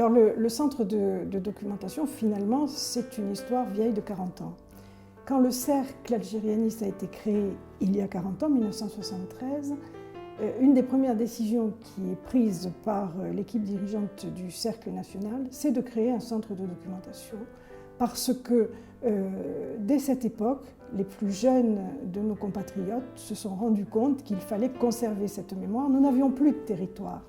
Alors le centre de documentation, finalement, c'est une histoire vieille de 40 ans. Quand le cercle algérianiste a été créé il y a 40 ans, 1973, une des premières décisions qui est prise par l'équipe dirigeante du Cercle national, c'est de créer un centre de documentation. Parce que dès cette époque, les plus jeunes de nos compatriotes se sont rendus compte qu'il fallait conserver cette mémoire. Nous n'avions plus de territoire.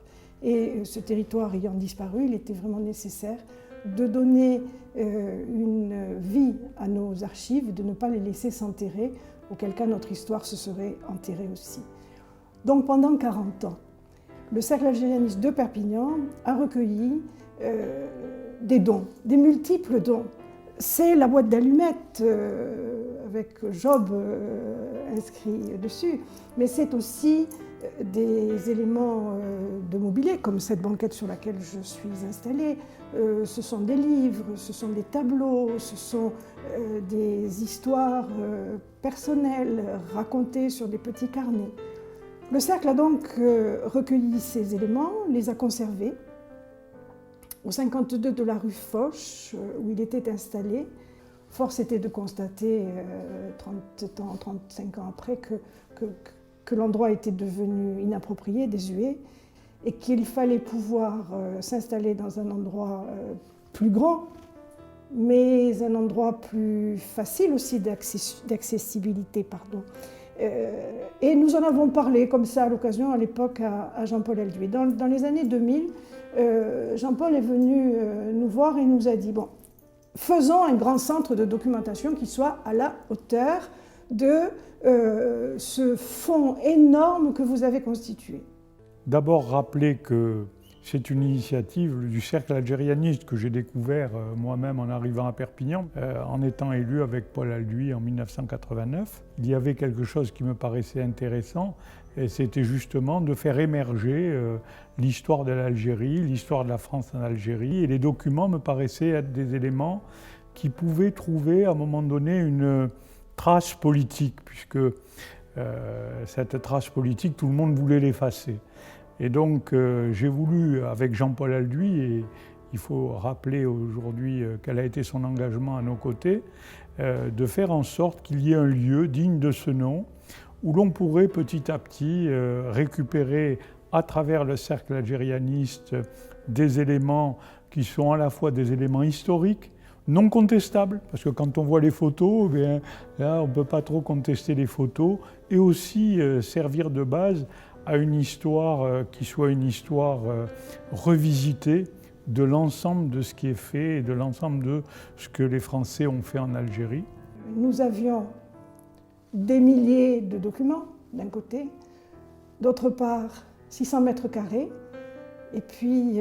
Et ce territoire ayant disparu, il était vraiment nécessaire de donner une vie à nos archives, de ne pas les laisser s'enterrer, auquel cas notre histoire se serait enterrée aussi. Donc pendant 40 ans, le Cercle algérianiste de Perpignan a recueilli des dons, des multiples dons. C'est la boîte d'allumettes avec Job inscrit dessus, mais c'est aussi des éléments de mobilier, comme cette banquette sur laquelle je suis installée. Ce sont des livres, ce sont des tableaux, ce sont des histoires personnelles racontées sur des petits carnets. Le Cercle a donc recueilli ces éléments, les a conservés au 52 de la rue Foch, où il était installé. Force était de constater, 35 ans après, que l'endroit était devenu inapproprié, désuet, et qu'il fallait pouvoir s'installer dans un endroit plus grand, mais un endroit plus facile aussi d'accessibilité. Et nous en avons parlé comme ça à l'occasion à l'époque à Jean-Paul Alduy. Dans les années 2000, Jean-Paul est venu nous voir et nous a dit « Bon, faisons un grand centre de documentation qui soit à la hauteur de ce fonds énorme que vous avez constitué. » D'abord rappeler que c'est une initiative du Cercle algérianiste que j'ai découvert moi-même en arrivant à Perpignan, en étant élu avec Paul Alduy en 1989. Il y avait quelque chose qui me paraissait intéressant, et c'était justement de faire émerger l'histoire de l'Algérie, l'histoire de la France en Algérie. Et les documents me paraissaient être des éléments qui pouvaient trouver à un moment donné une trace politique, puisque cette trace politique, tout le monde voulait l'effacer. Et donc j'ai voulu, avec Jean-Paul Alduy, et il faut rappeler aujourd'hui quel a été son engagement à nos côtés, de faire en sorte qu'il y ait un lieu digne de ce nom, où l'on pourrait petit à petit récupérer à travers le cercle algérianiste des éléments qui sont à la fois des éléments historiques, non contestables, parce que quand on voit les photos, eh bien, là on ne peut pas trop contester les photos, et aussi servir de base à une histoire qui soit une histoire revisitée de l'ensemble de ce qui est fait et de l'ensemble de ce que les Français ont fait en Algérie. Nous avions des milliers de documents d'un côté, d'autre part 600 mètres carrés, et puis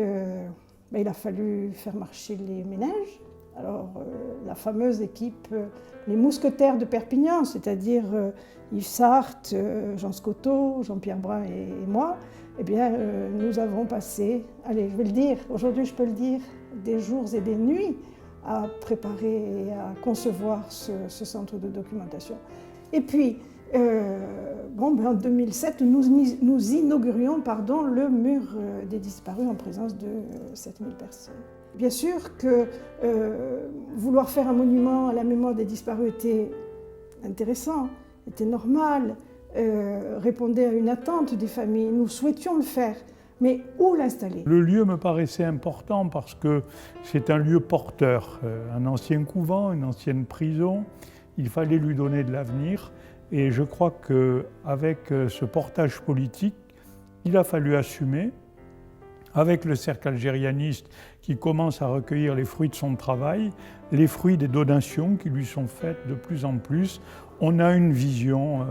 il a fallu faire marcher les ménages. Alors la fameuse équipe, les mousquetaires de Perpignan, c'est-à-dire Yves Sarthe, Jean Scotto, Jean-Pierre Brun et moi, eh bien nous avons passé, allez je vais le dire, aujourd'hui je peux le dire, des jours et des nuits à préparer et à concevoir ce centre de documentation. Et puis, en 2007, nous inaugurions le mur des disparus en présence de 7000 personnes. Bien sûr que vouloir faire un monument à la mémoire des disparus était intéressant, était normal, répondait à une attente des familles. Nous souhaitions le faire, mais où l'installer? Le lieu me paraissait important parce que c'est un lieu porteur, un ancien couvent, une ancienne prison. Il fallait lui donner de l'avenir. Et je crois qu'avec ce portage politique, il a fallu assumer, avec le cercle algérianiste qui commence à recueillir les fruits de son travail, les fruits des donations qui lui sont faites de plus en plus, on a une vision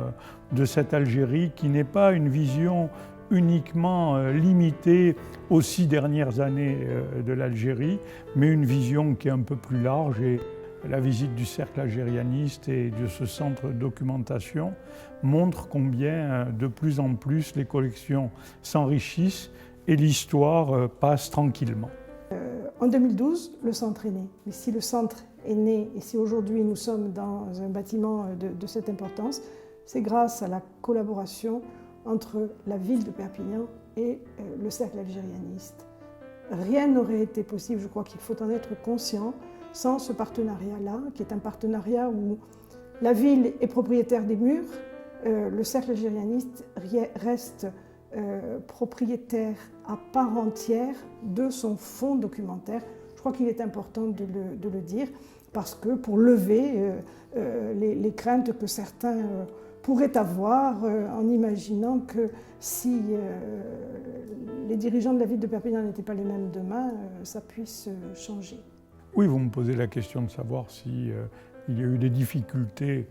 de cette Algérie qui n'est pas une vision uniquement limitée aux 6 dernières années de l'Algérie, mais une vision qui est un peu plus large. Et la visite du cercle algérianiste et de ce centre de documentation montre combien de plus en plus les collections s'enrichissent et l'histoire passe tranquillement. En 2012, le centre est né. Mais si le centre est né et si aujourd'hui nous sommes dans un bâtiment de cette importance, c'est grâce à la collaboration entre la ville de Perpignan et le cercle algérianiste. rien n'aurait été possible, je crois qu'il faut en être conscient, sans ce partenariat-là, qui est un partenariat où la ville est propriétaire des murs, le cercle algérianiste reste propriétaire à part entière de son fonds documentaire. Je crois qu'il est important de le dire, parce que pour lever les craintes que certains pourraient avoir en imaginant que si les dirigeants de la ville de Perpignan n'étaient pas les mêmes demain, ça puisse changer. Oui, vous me posez la question de savoir si il y a eu des difficultés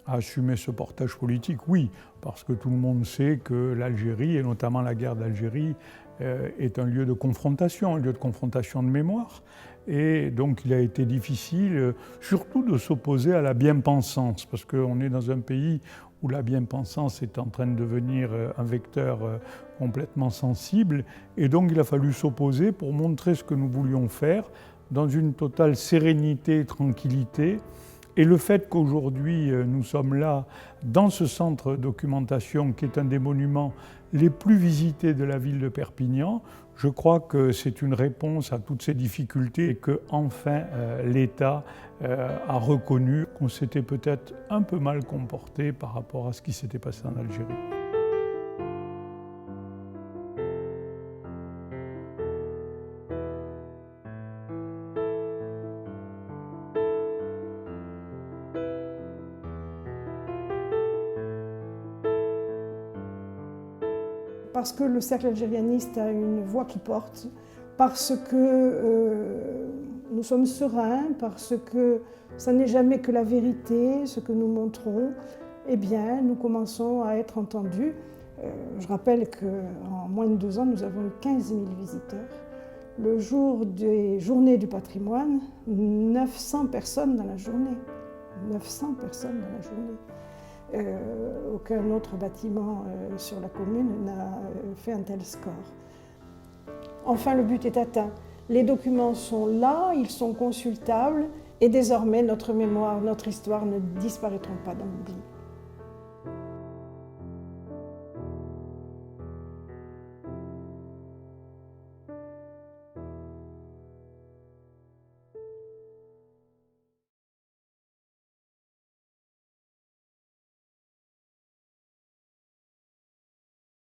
à assumer ce portage politique. Oui, parce que tout le monde sait que l'Algérie, et notamment la guerre d'Algérie, est un lieu de confrontation de mémoire. Et donc il a été difficile, surtout de s'opposer à la bien-pensance, parce qu'on est dans un pays où la bien-pensance est en train de devenir un vecteur complètement sensible. Et donc il a fallu s'opposer pour montrer ce que nous voulions faire dans une totale sérénité et tranquillité. Et le fait qu'aujourd'hui nous sommes là, dans ce centre de documentation qui est un des monuments les plus visités de la ville de Perpignan, je crois que c'est une réponse à toutes ces difficultés et qu'enfin l'État a reconnu qu'on s'était peut-être un peu mal comporté par rapport à ce qui s'était passé en Algérie. Parce que le cercle algérianiste a une voix qui porte, parce que nous sommes sereins, parce que ça n'est jamais que la vérité, ce que nous montrons, eh bien, nous commençons à être entendus. Je rappelle qu'en moins de 2 ans, nous avons eu 15 000 visiteurs. Le jour des Journées du patrimoine, 900 personnes dans la journée. 900 personnes dans la journée. Aucun autre bâtiment sur la commune n'a fait un tel score. Enfin, le but est atteint. Les documents sont là, ils sont consultables et désormais notre mémoire, notre histoire ne disparaîtront pas dans l'oubli.